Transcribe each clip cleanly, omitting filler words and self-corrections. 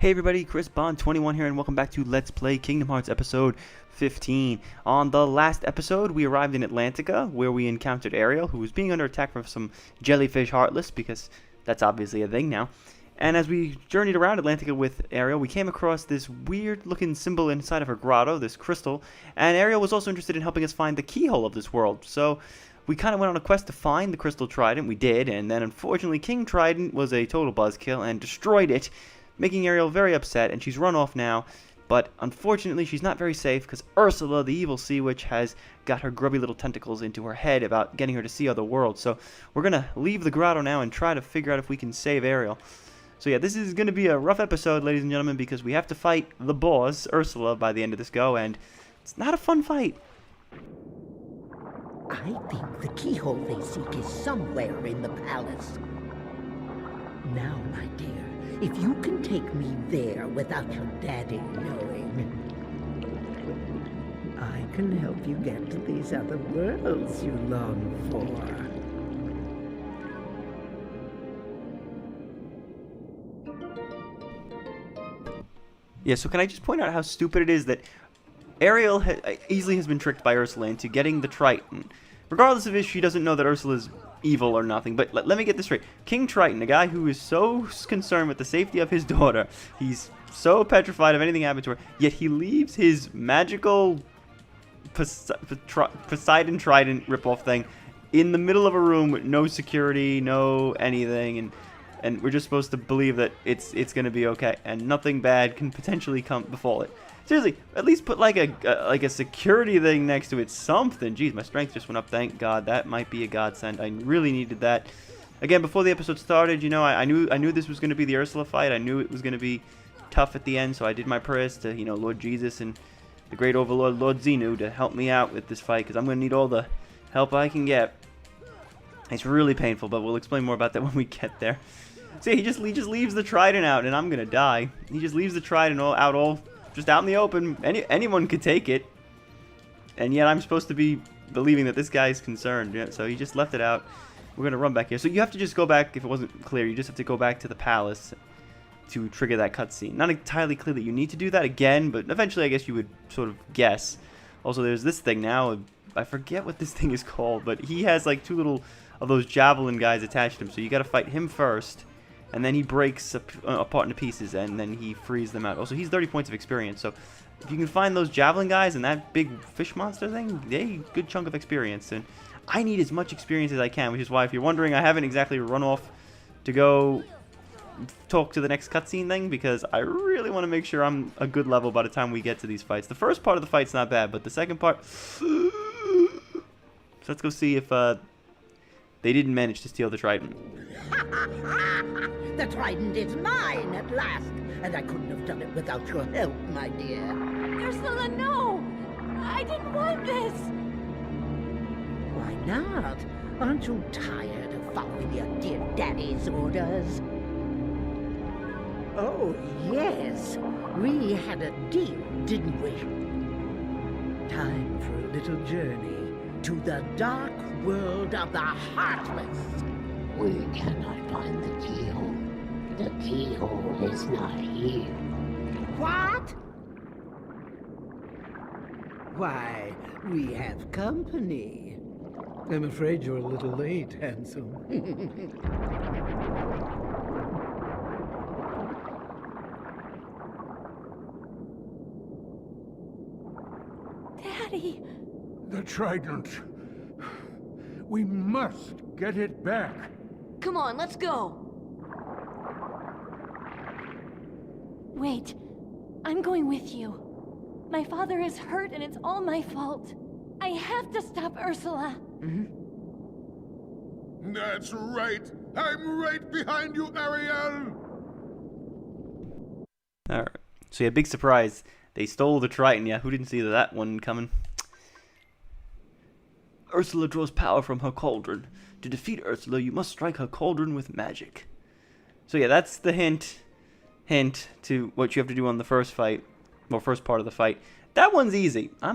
Hey everybody, Chris Bond21 here, and welcome back to Let's Play Kingdom Hearts episode 15. On the last episode, we arrived in Atlantica, where we encountered Ariel, who was being under attack from some jellyfish heartless, because that's obviously a thing now. And as we journeyed around Atlantica with Ariel, we came across this weird-looking symbol inside of her grotto, this crystal, and Ariel was also interested in helping us find the keyhole of this world, so we kind of went on a quest to find the Crystal Trident. We did, and then unfortunately King Trident was a total buzzkill and destroyed it, making Ariel very upset, and she's run off now. But unfortunately, she's not very safe because Ursula, the evil sea witch, has got her grubby little tentacles into her head about getting her to see other worlds. So we're going to leave the grotto now and try to figure out if we can save Ariel. So yeah, this is going to be a rough episode, ladies and gentlemen, because we have to fight the boss, Ursula, by the end of this go, and it's not a fun fight. I think the keyhole they seek is somewhere in the palace. Now, my dear, if you can take me there without your daddy knowing, I can help you get to these other worlds you long for. Yeah, so can I just point out how stupid it is that Ariel easily has been tricked by Ursula into getting the Triton, regardless of if she doesn't know that Ursula's evil or nothing. But let me get this straight. King Triton, a guy who is so concerned with the safety of his daughter, he's so petrified of anything happening to her, yet he leaves his magical Poseidon Trident ripoff thing in the middle of a room with no security, no anything, and we're just supposed to believe that it's going to be okay, and nothing bad can potentially befall it. Seriously, at least put like a security thing next to it, something. Jeez, my strength just went up, thank God. That might be a godsend. I really needed that. Again, before the episode started, you know, I knew this was going to be the Ursula fight. I knew it was going to be tough at the end, so I did my prayers to, you know, Lord Jesus and the great overlord, Lord Xenu, to help me out with this fight, because I'm going to need all the help I can get. It's really painful, but we'll explain more about that when we get there. See, he just leaves the Trident out, and I'm going to die. He just leaves the Trident just out in the open. Anyone could take it, and yet I'm supposed to be believing that this guy's concerned. Yeah, so he just left it out. We're gonna run back here. So you have to just go back. If it wasn't clear, you just have to go back to the palace to trigger that cutscene. Not entirely clear that you need to do that again, but eventually I guess you would sort of guess. Also, there's this thing now. I forget what this thing is called, but he has like two little of those javelin guys attached to him. So you got to fight him first. And then he breaks apart into pieces, and then he frees them out. Also, he's 30 points of experience, so if you can find those javelin guys and that big fish monster thing, they good chunk of experience. And I need as much experience as I can, which is why, if you're wondering, I haven't exactly run off to go talk to the next cutscene thing, because I really want to make sure I'm a good level by the time we get to these fights. The first part of the fight's not bad, but the second part... So let's go see if they didn't manage to steal the Trident. The Trident is mine at last, and I couldn't have done it without your help, my dear. Ursula, no! I didn't want this! Why not? Aren't you tired of following your dear daddy's orders? Oh, yes. We had a deal, didn't we? Time for a little journey to the dark world of the Heartless. We cannot find the keyhole. The keyhole is not here. What? Why, we have company. I'm afraid you're a little late, handsome. Daddy! The Trident. We must get it back. Come on, let's go! Wait. I'm going with you. My father is hurt and it's all my fault. I have to stop Ursula. That's right. I'm right behind you, Ariel. Alright. So yeah, big surprise. They stole the Triton. Yeah, who didn't see that one coming? Ursula draws power from her cauldron. To defeat Ursula, you must strike her cauldron with magic. So yeah, that's the hint to what you have to do on the first fight, or first part of the fight. That one's easy. I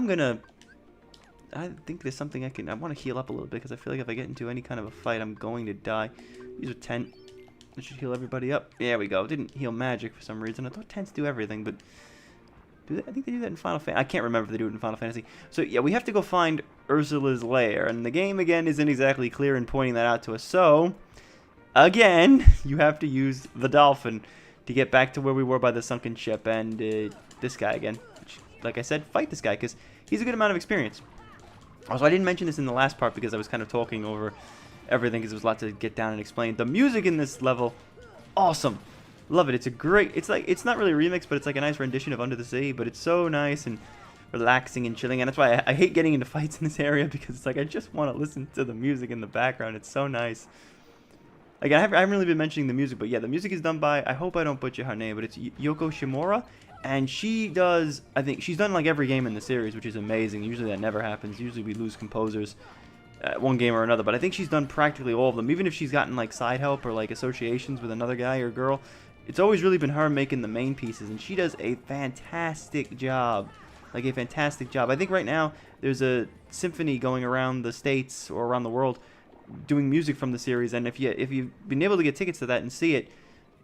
think there's something I want to heal up a little bit, because I feel like if I get into any kind of a fight, I'm going to die. Use a tent. That should heal everybody up. There we go. Didn't heal magic for some reason. I thought tents do everything, but I think they do that in Final Fantasy. I can't remember if they do it in Final Fantasy. So yeah, we have to go find Ursula's lair, and the game again isn't exactly clear in pointing that out to us. So again, you have to use the dolphin to get back to where we were by the sunken ship, and this guy again. Which, like I said, fight this guy because he's a good amount of experience. Also, I didn't mention this in the last part because I was kind of talking over everything because there was a lot to get down and explain. The music in this level, awesome. Love it. It's a great, it's not really a remix, but it's like a nice rendition of Under the Sea, but it's so nice and relaxing and chilling, and that's why I hate getting into fights in this area because it's like I just want to listen to the music in the background. It's so nice. Like, I haven't really been mentioning the music, but yeah, the music is done by, I hope I don't butcher her name, but it's Yoko Shimura, and she does, I think, she's done like every game in the series, which is amazing. Usually that never happens. Usually we lose composers one game or another, but I think she's done practically all of them, even if she's gotten like side help or like associations with another guy or girl. It's always really been her making the main pieces, and she does a fantastic job. Like, a fantastic job. I think right now there's a symphony going around the States or around the world doing music from the series, and if you've been able to get tickets to that and see it,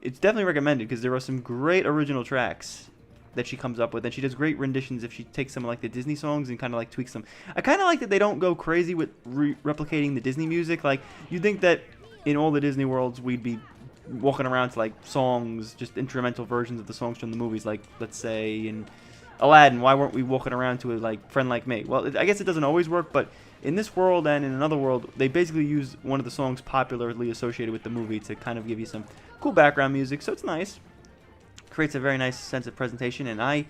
it's definitely recommended because there are some great original tracks that she comes up with, and she does great renditions if she takes some of like the Disney songs and kind of like tweaks them. I kind of like that they don't go crazy with replicating the Disney music. Like, you'd think that in all the Disney worlds we'd be walking around to like songs, just instrumental versions of the songs from the movies, like let's say in Aladdin, why weren't we walking around to a like Friend Like Me? Well, I guess it doesn't always work, but in this world and in another world, they basically use one of the songs popularly associated with the movie to kind of give you some cool background music, so it's nice. Creates a very nice sense of presentation, and I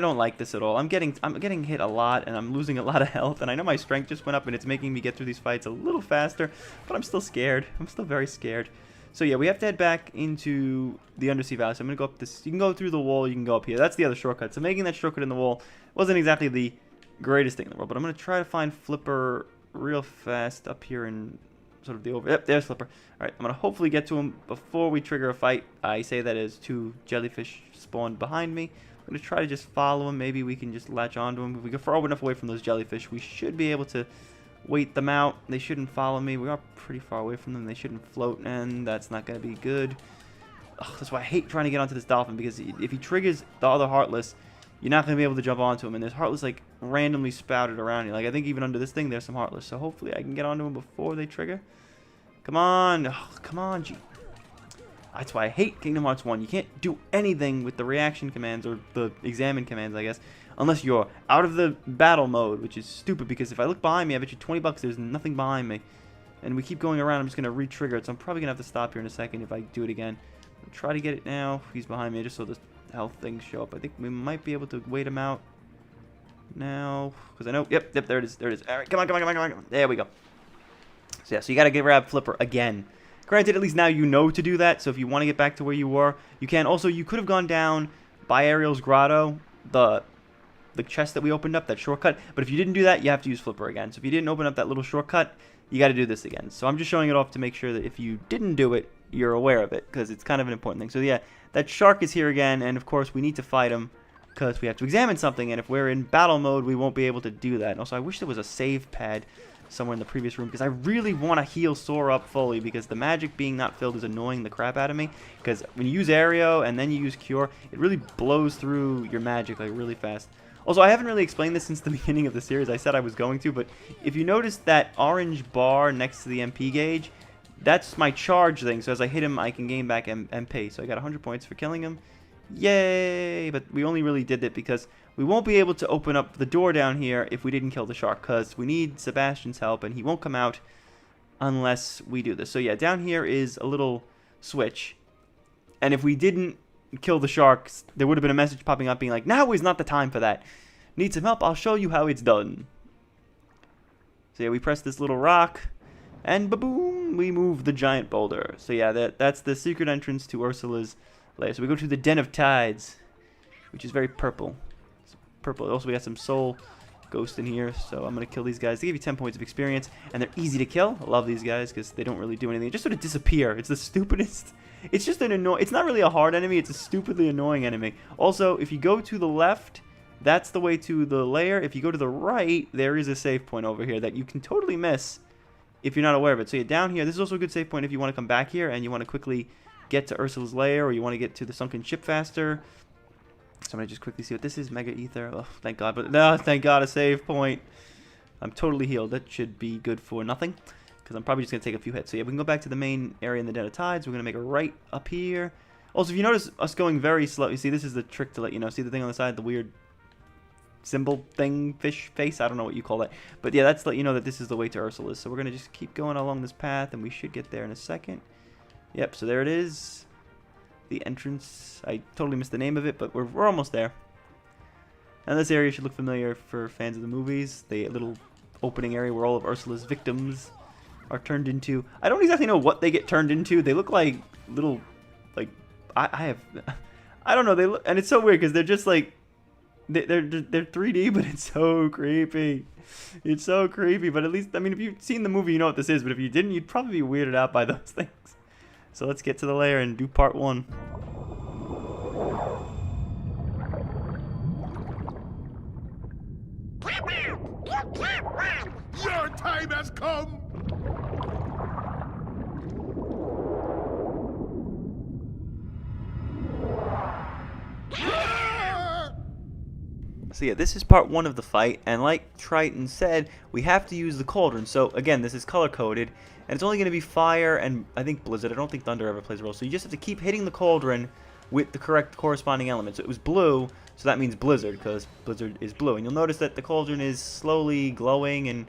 don't like this at all. I'm getting hit a lot, and I'm losing a lot of health, and I know my strength just went up, and it's making me get through these fights a little faster, but I'm still scared. I'm still very scared. So yeah, we have to head back into the Undersea Valley. So I'm going to go up this. You can go through the wall, you can go up here. That's the other shortcut. So making that shortcut in the wall wasn't exactly the greatest thing in the world, but I'm going to try to find Flipper real fast up here in sort of the over. Yep, there's Flipper. Alright, I'm going to hopefully get to him before we trigger a fight. I say that as two jellyfish spawned behind me. I'm going to try to just follow him. Maybe we can just latch onto him. If we go far enough away from those jellyfish, we should be able to wait them out. They shouldn't follow me. We are pretty far away from them. They shouldn't float, and that's not going to be good. Ugh, that's why I hate trying to get onto this dolphin, because if he triggers the other Heartless, you're not going to be able to jump onto him. And there's Heartless like randomly spouted around here. Like, I think even under this thing there's some Heartless. So hopefully I can get onto him before they trigger. Come on. Ugh, come on, gee. That's why I hate Kingdom Hearts 1. You can't do anything with the reaction commands, or the examine commands, I guess, unless you're out of the battle mode, which is stupid, because if I look behind me, I bet you 20 bucks there's nothing behind me. And we keep going around, I'm just going to re-trigger it, so I'm probably going to have to stop here in a second if I do it again. I'll try to get it now. He's behind me, just so the health things show up. I think we might be able to wait him out now, because I know, yep, there it is, there it is. All right, come on, come on, come on, come on. There we go. So yeah, so you got to grab Flipper again. Granted, at least now you know to do that, so if you want to get back to where you were, you can. Also, you could have gone down by Ariel's grotto, the chest that we opened up, that shortcut, but if you didn't do that, you have to use Flipper again. So if you didn't open up that little shortcut, you got to do this again. So I'm just showing it off to make sure that if you didn't do it, you're aware of it, because it's kind of an important thing. So yeah, that shark is here again, and of course we need to fight him because we have to examine something, and if we're in battle mode, we won't be able to do that. And also, I wish there was a save pad somewhere in the previous room, because I really want to heal Sora up fully, because the magic being not filled is annoying the crap out of me, because when you use Aereo and then you use Cure, it really blows through your magic like really fast. Also, I haven't really explained this since the beginning of the series. I said I was going to, but if you notice that orange bar next to the MP gauge, that's my charge thing, so as I hit him, I can gain back MP. So I got 100 points for killing him. Yay! But we only really did it because we won't be able to open up the door down here if we didn't kill the shark, because we need Sebastian's help, and he won't come out unless we do this. So yeah, down here is a little switch, and if we didn't kill the sharks, there would have been a message popping up being like, now is not the time for that. Need some help? I'll show you how it's done. So yeah, we press this little rock, and ba-boom, we move the giant boulder. So yeah, that's the secret entrance to Ursula's lair. So we go to the Den of Tides, which is very purple. It's purple. Also, we got some soul ghost in here, so I'm going to kill these guys. They give you 10 points of experience, and they're easy to kill. I love these guys because they don't really do anything. They just sort of disappear. It's the stupidest. It's just an annoying. It's not really a hard enemy. It's a stupidly annoying enemy. Also, if you go to the left, that's the way to the lair. If you go to the right, there is a save point over here that you can totally miss if you're not aware of it. So you're down here. This is also a good save point if you want to come back here and you want to quickly get to Ursula's lair, or you want to get to the sunken ship faster. So I'm going to just quickly see what this is. Mega Ether. Oh, thank God. But no, thank God, a save point. I'm totally healed. That should be good for nothing, because I'm probably just going to take a few hits. So yeah, we can go back to the main area in the Den of Tides. We're going to make a right up here. Also, if you notice us going very slow, you see, this is the trick to let you know. See the thing on the side, the weird symbol thing, fish face? I don't know what you call that. But yeah, that's to let you know that this is the way to Ursula's. So we're going to just keep going along this path, and we should get there in a second. Yep, so there it is. The entrance. I totally missed the name of it, but we're almost there. And this area should look familiar for fans of the movies. The little opening area where all of Ursula's victims are turned into. I don't exactly know what they get turned into. They look like little, like, I don't know. They look, and it's so weird because they're just like, they're 3D, but it's so creepy. It's so creepy. But at least, I mean, if you've seen the movie, you know what this is. But if you didn't, you'd probably be weirded out by those things. So let's get to the lair and do part 1. Your time has come! So yeah, this is part 1 of the fight, and like Triton said, we have to use the cauldron. So again, this is color-coded, and it's only going to be fire and I think blizzard. I don't think thunder ever plays a role. So you just have to keep hitting the cauldron with the correct corresponding elements. So it was blue, so that means blizzard, because blizzard is blue. And you'll notice that the cauldron is slowly glowing and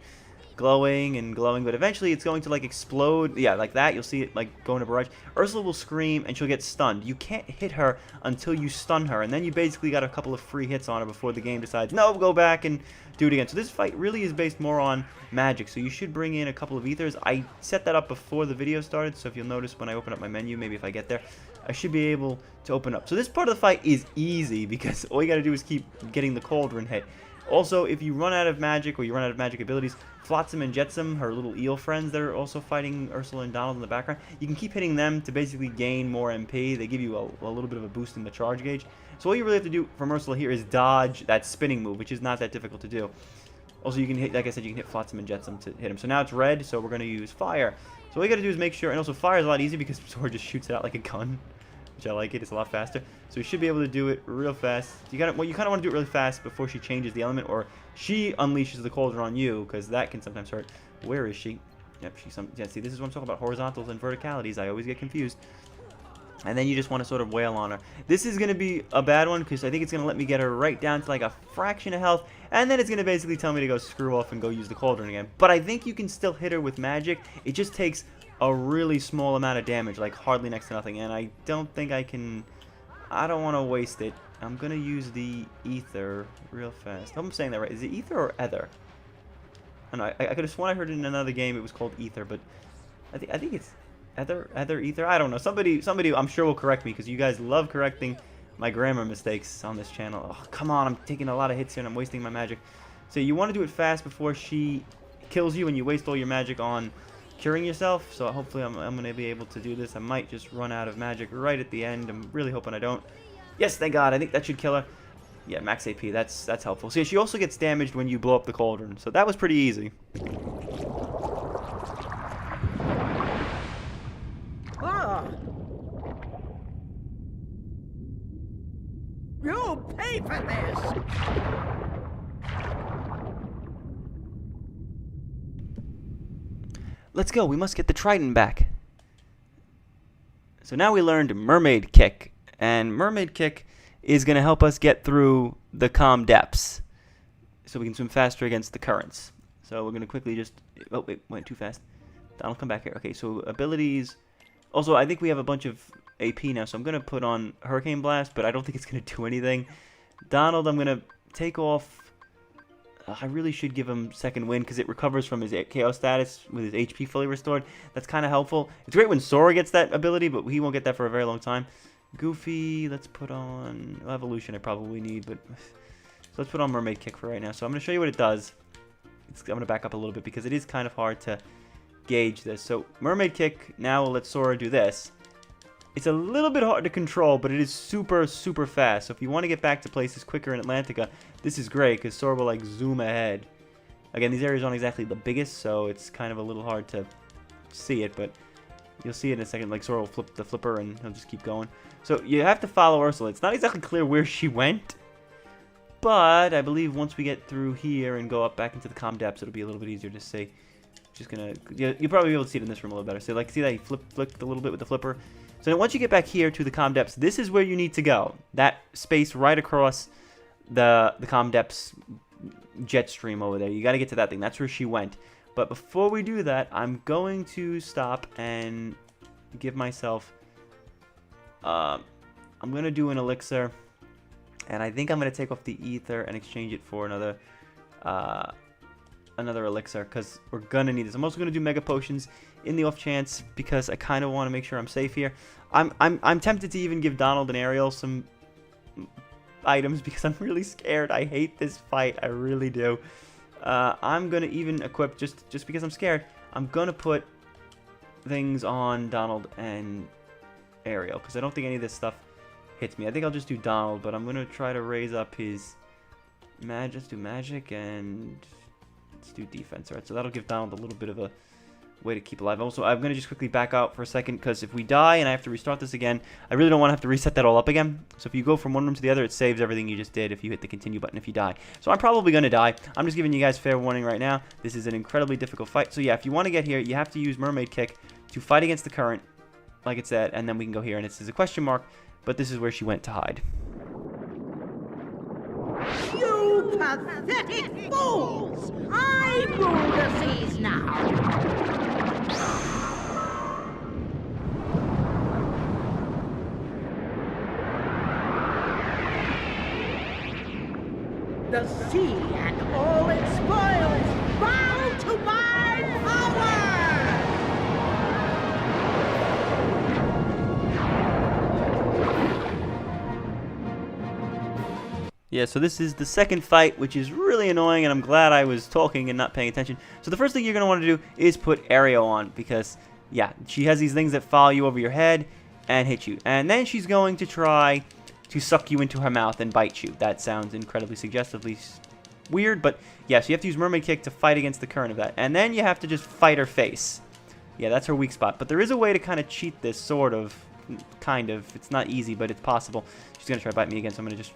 glowing and glowing, but eventually it's going to like explode. Yeah, like that. You'll see it like go in a barrage. Ursula will scream and she'll get stunned. You can't hit her until you stun her, and then you basically got a couple of free hits on her before the game decides, no, go back and do it again. So this fight really is based more on magic, so you should bring in a couple of ethers. I set that up before the video started, so if you'll notice when I open up my menu, maybe if I get there, I should be able to open up. So this part of the fight is easy because all you got to do is keep getting the cauldron hit. Also, if you run out of magic or you run out of magic abilities, Flotsam and Jetsam, her little eel friends that are also fighting Ursula and Donald in the background, you can keep hitting them to basically gain more MP. They give you a little bit of a boost in the charge gauge. So all you really have to do from Ursula here is dodge that spinning move, which is not that difficult to do. Also, you can hit, like I said, you can hit Flotsam and Jetsam to hit him. So now it's red, so we're going to use fire. So all you got to do is make sure, and also fire is a lot easier because Sora just shoots it out like a gun, which I like it. It's a lot faster. So we should be able to do it real fast. You kind of want to do it really fast before she changes the element, or she unleashes the cauldron on you, because that can sometimes hurt. Where is she? Yep, she's yeah, see, this is what I'm talking about, horizontals and verticalities. I always get confused. And then you just want to sort of wail on her. This is going to be a bad one, because I think it's going to let me get her right down to like a fraction of health, and then it's going to basically tell me to go screw off and go use the cauldron again. But I think you can still hit her with magic. It just takes a really small amount of damage, like hardly next to nothing, and I don't think I can. I don't want to waste it. I'm gonna use the ether real fast. I hope I'm saying that right. Is it ether or ether? I don't know. I could have sworn I heard it in another game it was called ether, but I think it's ether, ether. I don't know. Somebody I'm sure will correct me, because you guys love correcting my grammar mistakes on this channel. Oh, come on, I'm taking a lot of hits here and I'm wasting my magic. So you want to do it fast before she kills you, and you waste all your magic on curing yourself. So hopefully I'm going to be able to do this. I might just run out of magic right at the end. I'm really hoping I don't. Yes, thank God. I think that should kill her. Yeah, max AP. That's helpful. So yeah, she also gets damaged when you blow up the cauldron. So that was pretty easy. Ah! You'll pay for this! Let's go. We must get the Triton back. So now we learned Mermaid Kick. And Mermaid Kick is going to help us get through the calm depths, so we can swim faster against the currents. So we're going to quickly just... Oh, wait, went too fast. Donald, come back here. Okay, so abilities... Also, I think we have a bunch of AP now, so I'm going to put on Hurricane Blast, but I don't think it's going to do anything. Donald, I'm going to take off... I really should give him Second Wind, because it recovers from his KO status with his HP fully restored. That's kind of helpful. It's great when Sora gets that ability, but he won't get that for a very long time. Goofy, let's put on... Well, Evolution I probably need, but... So let's put on Mermaid Kick for right now. So I'm going to show you what it does. I'm going to back up a little bit, because it is kind of hard to gauge this. So Mermaid Kick, now we'll let Sora do this. It's a little bit hard to control, but it is super, super fast. So if you want to get back to places quicker in Atlantica, this is great, because Sora will like zoom ahead. Again, these areas aren't exactly the biggest, so it's kind of a little hard to see it, but You'll see it in a second. Like, Sora will flip the flipper, and he'll just keep going. So you have to follow Ursula. It's not exactly clear where she went, but I believe once we get through here and go up back into the comm depths, it'll be a little bit easier to see. Just gonna, you'll probably be able to see it in this room a little better. So, like, see that he flicked a little bit with the flipper. So once you get back here to the comm depths, this is where you need to go. That space right across the comm depths jet stream over there. You got to get to that thing. That's where she went. But before we do that, I'm going to stop and give myself. I'm gonna do an elixir, and I think I'm gonna take off the ether and exchange it for another elixir, because we're gonna need this. I'm also gonna do mega potions in the off chance, because I kind of want to make sure I'm safe here. I'm tempted to even give Donald and Ariel some items because I'm really scared. I hate this fight. I really do. I'm gonna even equip, just because I'm scared, I'm gonna put things on Donald and Ariel, because I don't think any of this stuff hits me. I think I'll just do Donald, but I'm gonna try to raise up his magic. Let's do magic, and let's do defense. Alright, so that'll give Donald a little bit of a way to keep alive. Also, I'm gonna just quickly back out for a second, because if we die and I have to restart this again, I really don't want to have to reset that all up again. So if you go from one room to the other, it saves everything you just did if you hit the continue button if you die. So I'm probably gonna die. I'm just giving you guys fair warning right now. This is an incredibly difficult fight. So yeah, if you want to get here, you have to use Mermaid Kick to fight against the current, like it said, and then we can go here, and it says a question mark, but this is where she went to hide. You pathetic fools! I rule the seas now! The sea and all its spoils bow to my power! Yeah, so this is the second fight, which is really annoying, and I'm glad I was talking and not paying attention. So the first thing you're going to want to do is put Ariel on, because, yeah, she has these things that follow you over your head and hit you. And then she's going to try to suck you into her mouth and bite you. That sounds incredibly suggestively weird, but yeah, so you have to use Mermaid Kick to fight against the current of that. And then you have to just fight her face. Yeah, that's her weak spot. But there is a way to kind of cheat this, sort of. Kind of. It's not easy, but it's possible. She's going to try to bite me again, so I'm going to just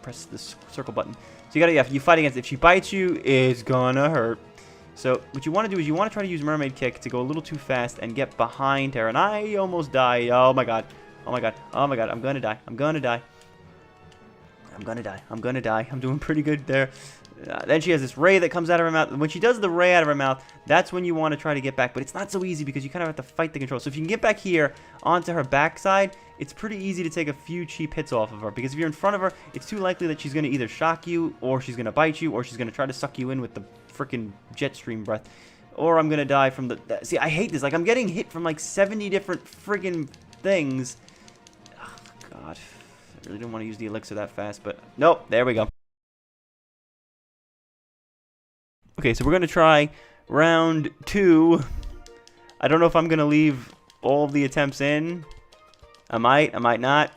press this circle button. So you gotta, yeah, you fight against it. If she bites you, it's gonna hurt. So what you want to do is you want to try to use Mermaid Kick to go a little too fast and get behind her. And I almost die. Oh my god. Oh my god. Oh my god. I'm gonna die. I'm gonna die. I'm gonna die. I'm gonna die. I'm doing pretty good there. Then she has this ray that comes out of her mouth. When she does the ray out of her mouth, that's when you want to try to get back. But it's not so easy because you kind of have to fight the control. So if you can get back here onto her backside, it's pretty easy to take a few cheap hits off of her. Because if you're in front of her, it's too likely that she's going to either shock you, or she's going to bite you, or she's going to try to suck you in with the freaking jet stream breath. Or I'm going to die from the... See, I hate this. Like, I'm getting hit from like 70 different friggin' things. Oh, God. I really didn't want to use the elixir that fast, but... Nope, there we go. Okay, so we're going to try round 2. I don't know if I'm going to leave all of the attempts in. I might not.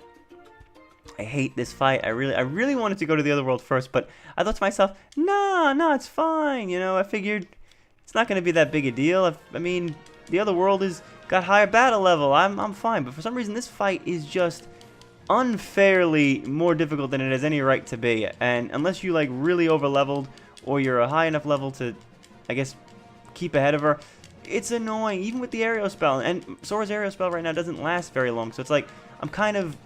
I hate this fight. I really wanted to go to the other world first, but I thought to myself, no, it's fine. You know, I figured it's not going to be that big a deal. I mean, the other world has got higher battle level. I'm fine, but for some reason this fight is just unfairly more difficult than it has any right to be. And unless you like really over leveled, or you're a high enough level to, I guess, keep ahead of her, it's annoying, even with the aerial spell. And Sora's aerial spell right now doesn't last very long, so it's like I'm kind of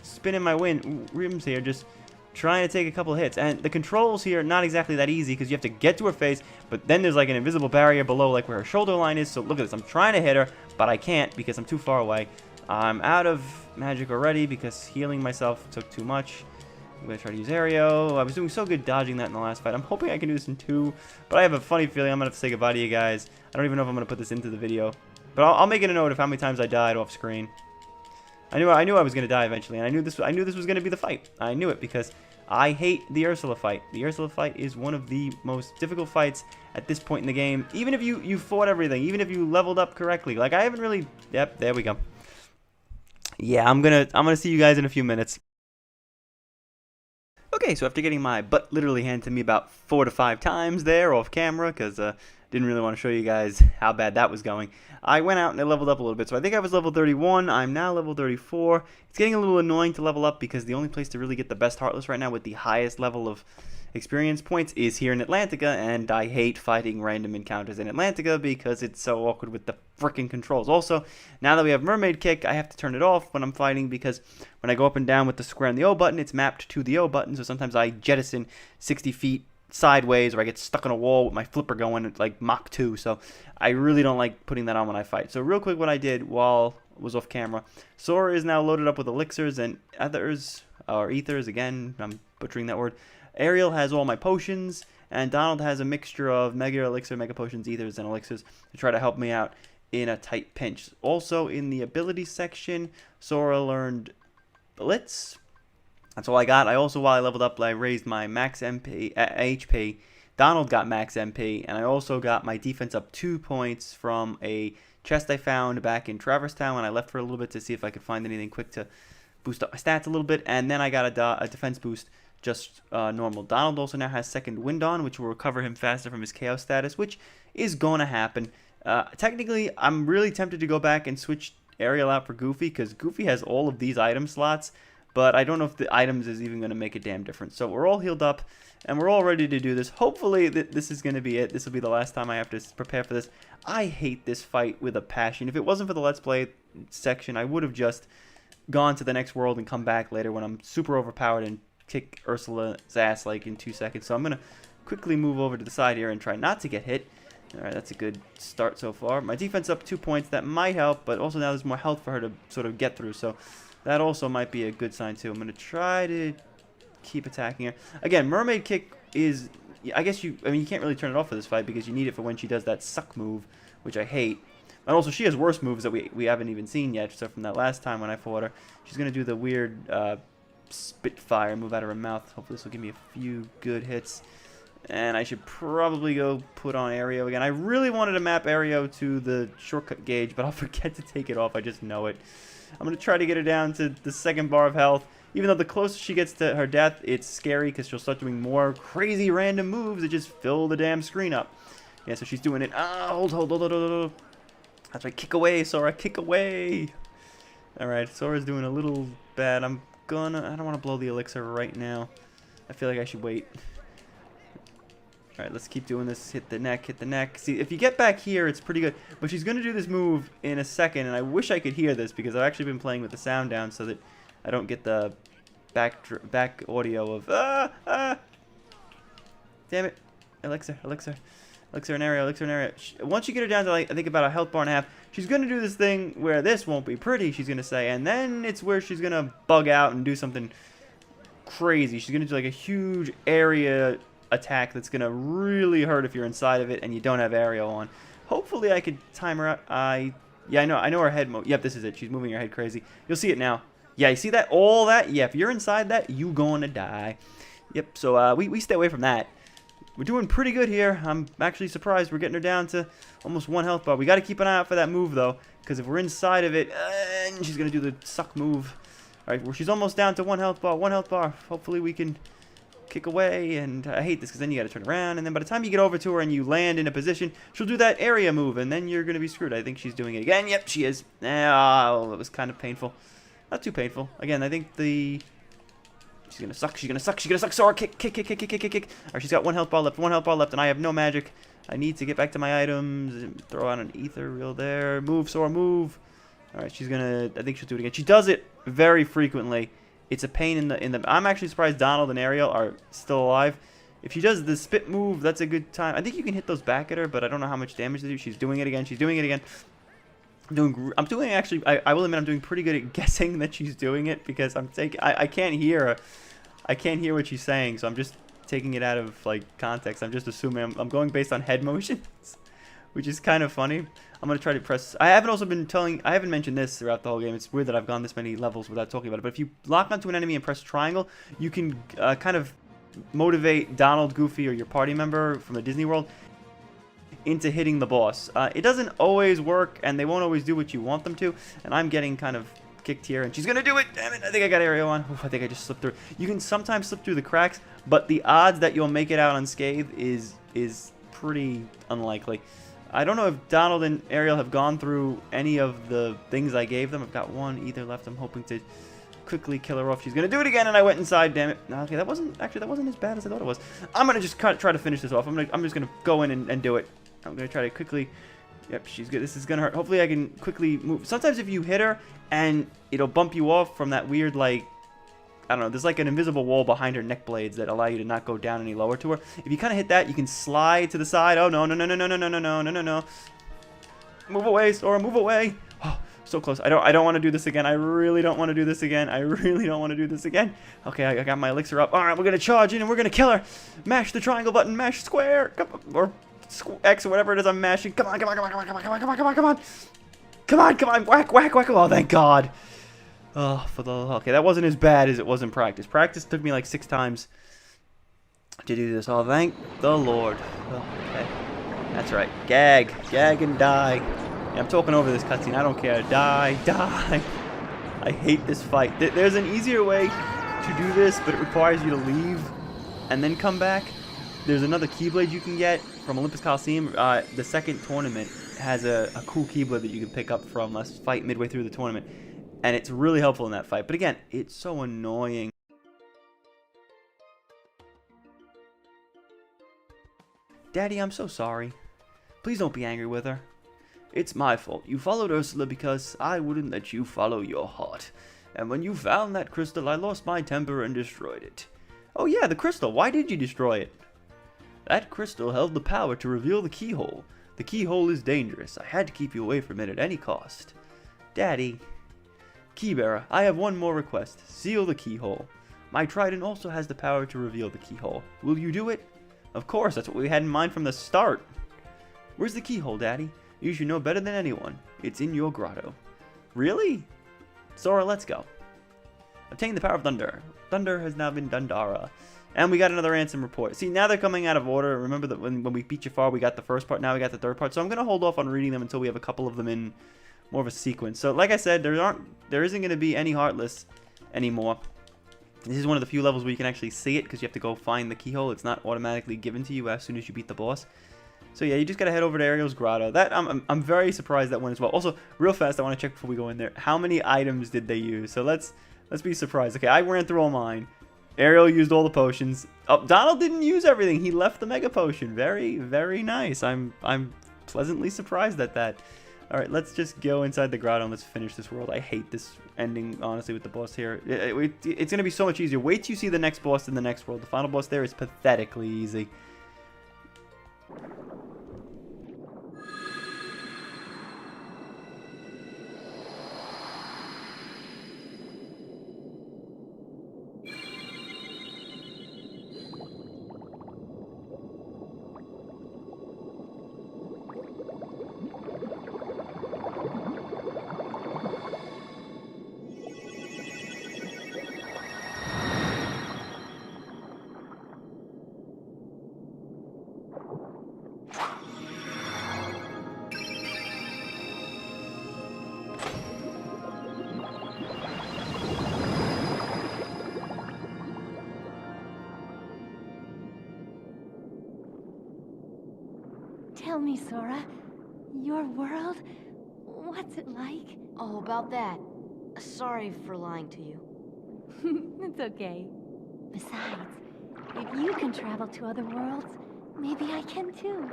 spinning my rims here, just trying to take a couple hits. And the controls here are not exactly that easy, because you have to get to her face, but then there's like an invisible barrier below, like where her shoulder line is. So look at this, I'm trying to hit her, but I can't because I'm too far away. I'm out of magic already because healing myself took too much. I'm going to try to use Ariel. I was doing so good dodging that in the last fight. I'm hoping I can do this in 2, but I have a funny feeling I'm going to have to say goodbye to you guys. I don't even know if I'm going to put this into the video, but I'll make it a note of how many times I died off screen. I knew I was going to die eventually, and I knew this was going to be the fight. I knew it because I hate the Ursula fight. The Ursula fight is one of the most difficult fights at this point in the game. Even if you fought everything, even if you leveled up correctly. Like, I haven't really... Yep, there we go. Yeah, I'm gonna see you guys in a few minutes. Okay, so after getting my butt literally handed to me about 4 to 5 times there off camera, because didn't really want to show you guys how bad that was going. I went out and I leveled up a little bit. So I think I was level 31. I'm now level 34. It's getting a little annoying to level up because the only place to really get the best Heartless right now with the highest level of experience points is here in Atlantica, and I hate fighting random encounters in Atlantica because it's so awkward with the freaking controls. Also, now that we have Mermaid Kick, I have to turn it off when I'm fighting because when I go up and down with the square and the O button, it's mapped to the O button, so sometimes I jettison 60 feet sideways, or I get stuck on a wall with my flipper going at like Mach 2, so I really don't like putting that on when I fight. So real quick, what I did while I was off camera, Sora is now loaded up with elixirs and others, or ethers, again, I'm butchering that word. Ariel has all my potions, and Donald has a mixture of Mega Elixir, Mega Potions, Ethers, and Elixirs to try to help me out in a tight pinch. Also, in the ability section, Sora learned Blitz. That's all I got. I also, while I leveled up, I raised my max MP, HP. Donald got max MP, and I also got my defense up 2 points from a chest I found back in Traverse Town when I left for a little bit to see if I could find anything quick to boost up my stats a little bit, and then I got a defense boost just normal. Donald also now has second wind on, which will recover him faster from his chaos status, which is going to happen. Technically, I'm really tempted to go back and switch Ariel out for Goofy, because Goofy has all of these item slots, but I don't know if the items is even going to make a damn difference. So we're all healed up, and we're all ready to do this. Hopefully, this is going to be it. This will be the last time I have to prepare for this. I hate this fight with a passion. If it wasn't for the Let's Play section, I would have just gone to the next world and come back later when I'm super overpowered and kick Ursula's ass like in 2 seconds. So I'm going to quickly move over to the side here and try not to get hit. Alright, that's a good start so far. My defense up 2 points. That might help, but also now there's more health for her to sort of get through. So that also might be a good sign too. I'm going to try to keep attacking her. Again, Mermaid Kick is, I guess you can't really turn it off for this fight because you need it for when she does that suck move, which I hate. And also she has worse moves that we haven't even seen yet. So from that last time when I fought her, she's going to do the weird Spitfire move out of her mouth. Hopefully this will give me a few good hits. And I should probably go put on Aereo again. I really wanted to map Aereo to the shortcut gauge, but I'll forget to take it off. I just know it. I'm going to try to get her down to the second bar of health. Even though the closer she gets to her death, it's scary because she'll start doing more crazy random moves that just fill the damn screen up. Yeah, so she's doing it. Ah, hold. That's right. Kick away, Sora. Kick away. Alright, Sora's doing a little bad. I don't want to blow the elixir right now. I feel like I should wait. Alright, let's keep doing this. Hit the neck, hit the neck. See, if you get back here, it's pretty good. But she's going to do this move in a second, and I wish I could hear this because I've actually been playing with the sound down so that I don't get the back audio of damn it. Elixir and area. Once you get her down to, like, I think about a health bar and a half, she's going to do this thing where this won't be pretty, she's going to say, and then it's where she's going to bug out and do something crazy. She's going to do, like, a huge area attack that's going to really hurt if you're inside of it and you don't have Ariel on. Hopefully I could time her out. Yeah, I know her head yep, this is it. She's moving her head crazy. You'll see it now. Yeah, you see that? All that? Yeah, if you're inside that, you gonna die. Yep, so we stay away from that. We're doing pretty good here. I'm actually surprised we're getting her down to almost 1 health bar. We got to keep an eye out for that move, though, because if we're inside of it, she's going to do the suck move. All right, well, she's almost down to 1 health bar. 1 health bar. Hopefully we can kick away, and I hate this because then you got to turn around, and then by the time you get over to her and you land in a position, she'll do that area move, and then you're going to be screwed. I think she's doing it again. Yep, she is. Oh, it was kind of painful. Not too painful. Again, I think the... She's gonna suck. Sora, kick. Alright, she's got 1 health bar left, and I have no magic. I need to get back to my items and throw out an ether reel there. Move, Sora, move. Alright, she's gonna, I think she'll do it again. She does it very frequently. It's a pain in the, I'm actually surprised Donald and Ariel are still alive. If she does the spit move, that's a good time. I think you can hit those back at her, but I don't know how much damage to do. She's doing it again. I'm doing actually, I will admit I'm doing pretty good at guessing that she's doing it because I can't hear her. I can't hear what she's saying, so I'm just taking it out of, like, context. I'm just assuming I'm going based on head motions, which is kind of funny. I'm going to try to press, I haven't mentioned this throughout the whole game. It's weird that I've gone this many levels without talking about it, but if you lock onto an enemy and press triangle, you can kind of motivate Donald, Goofy, or your party member from the Disney World into hitting the boss. It doesn't always work, and they won't always do what you want them to, and I'm getting kind of kicked here, and she's gonna do it. Damn it, I think I got Ariel on. Oof, I think I just slipped through. You can sometimes slip through the cracks, but the odds that you'll make it out unscathed is pretty unlikely. I don't know if Donald and Ariel have gone through any of the things I gave them. I've got one either left. I'm hoping to quickly kill her off. She's going to do it again, and I went inside, damn it. Okay, that wasn't as bad as I thought it was. I'm going to just try to finish this off. I'm just going to go in and do it. I'm going to try to quickly... Yep, she's good. This is going to hurt. Hopefully I can quickly move. Sometimes if you hit her, and it'll bump you off from that weird, like... I don't know, there's like an invisible wall behind her neck blades that allow you to not go down any lower to her. If you kind of hit that, you can slide to the side. Oh, no, no, no, no, no, no, no, no, no, no, no, no. Move away, Sora, move away. Oh, so close. I don't want to do this again. I really don't want to do this again. I really don't want to do this again. Okay, I got my elixir up. All right, we're going to charge in and we're going to kill her. Mash the triangle button, mash square, or X or whatever it is I'm mashing. Come on, come on, come on, come on, come on, come on, come on, come on, come on. Come on, come on, whack, whack, whack. Oh, thank God. Oh, okay, that wasn't as bad as it was in practice. Practice took me like 6 times to do this. Oh, thank the Lord. Oh, okay, that's right. Gag and die. Yeah, I'm talking over this cutscene. I don't care. Die. I hate this fight. There's an easier way to do this, but it requires you to leave and then come back. There's another Keyblade you can get from Olympus Coliseum. The second tournament has a cool Keyblade that you can pick up from. Let's fight midway through the tournament. And it's really helpful in that fight. But again, it's so annoying. Daddy, I'm so sorry. Please don't be angry with her. It's my fault. You followed Ursula because I wouldn't let you follow your heart. And when you found that crystal, I lost my temper and destroyed it. Oh yeah, the crystal. Why did you destroy it? That crystal held the power to reveal the keyhole. The keyhole is dangerous. I had to keep you away from it at any cost. Daddy... Keybearer, I have one more request. Seal the keyhole. My trident also has the power to reveal the keyhole. Will you do it? Of course, that's what we had in mind from the start. Where's the keyhole, Daddy? You should know better than anyone. It's in your grotto. Really? Sora, let's go. Obtain the power of Thunder. Thunder has now been Dundara. And we got another Ansem report. See, now they're coming out of order. Remember that when we beat Jafar, we got the first part. Now we got the third part. So I'm going to hold off on reading them until we have a couple of them in more of a sequence. So like I said, there isn't going to be any Heartless anymore. This is one of the few levels where you can actually see it because you have to go find the keyhole. It's not automatically given to you as soon as you beat the boss. So yeah, you just gotta head over to Ariel's grotto. That I'm very surprised that one as well. Also, real fast, I want to check before we go in there. How many items did they use? So let's be surprised. Okay, I ran through all mine. Ariel used all the potions. Oh, Donald didn't use everything. He left the Mega Potion. Very, very nice. I'm pleasantly surprised at that. All right, let's just go inside the grotto and let's finish this world. I hate this ending, honestly, with the boss here. It's going to be so much easier. Wait till you see the next boss in the next world. The final boss there is pathetically easy. Tell me, Sora, your world, what's it like? Oh, about that. Sorry for lying to you. It's okay. Besides, if you can travel to other worlds, maybe I can too.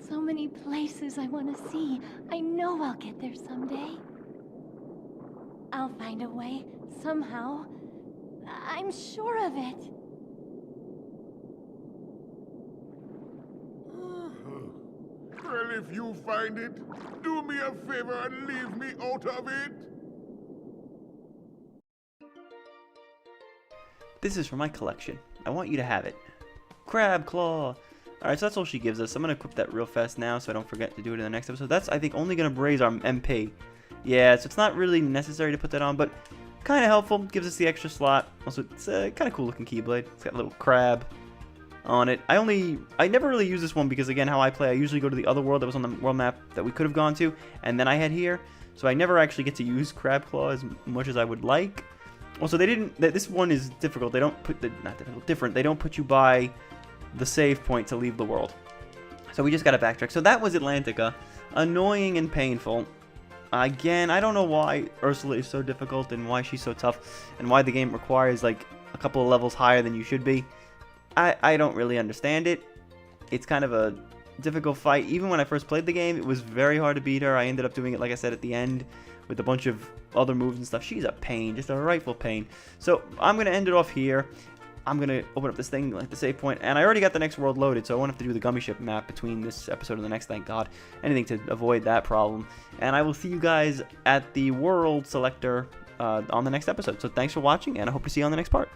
So many places I want to see. I know I'll get there someday. I'll find a way, somehow. I'm sure of it. Well, if you find it, do me a favor and leave me out of it. This is for my collection. I want you to have it. Crab Claw. Alright, so that's all she gives us. I'm going to equip that real fast now so I don't forget to do it in the next episode. That's, I think, only going to raise our MP. Yeah, so it's not really necessary to put that on, but kind of helpful. Gives us the extra slot. Also, it's a kind of cool looking Keyblade. It's got a little crab on it. I never really use this one because, again, how I play, I usually go to the other world that was on the world map that we could have gone to, and then I head here. So I never actually get to use Crab Claw as much as I would like. Also, they didn't, this one is difficult. They don't put not difficult, different. They don't put you by the save point to leave the world. So we just gotta backtrack. So that was Atlantica. Annoying and painful. Again, I don't know why Ursula is so difficult and why she's so tough and why the game requires like a couple of levels higher than you should be. I don't really understand it. It's kind of a difficult fight. Even when I first played the game, it was very hard to beat her. I ended up doing it, like I said, at the end with a bunch of other moves and stuff. She's a pain, just a rightful pain. So I'm going to end it off here. I'm going to open up this thing, like the save point, and I already got the next world loaded, so I won't have to do the gummy ship map between this episode and the next, thank God. Anything to avoid that problem. And I will see you guys at the world selector on the next episode. So thanks for watching, and I hope to see you on the next part.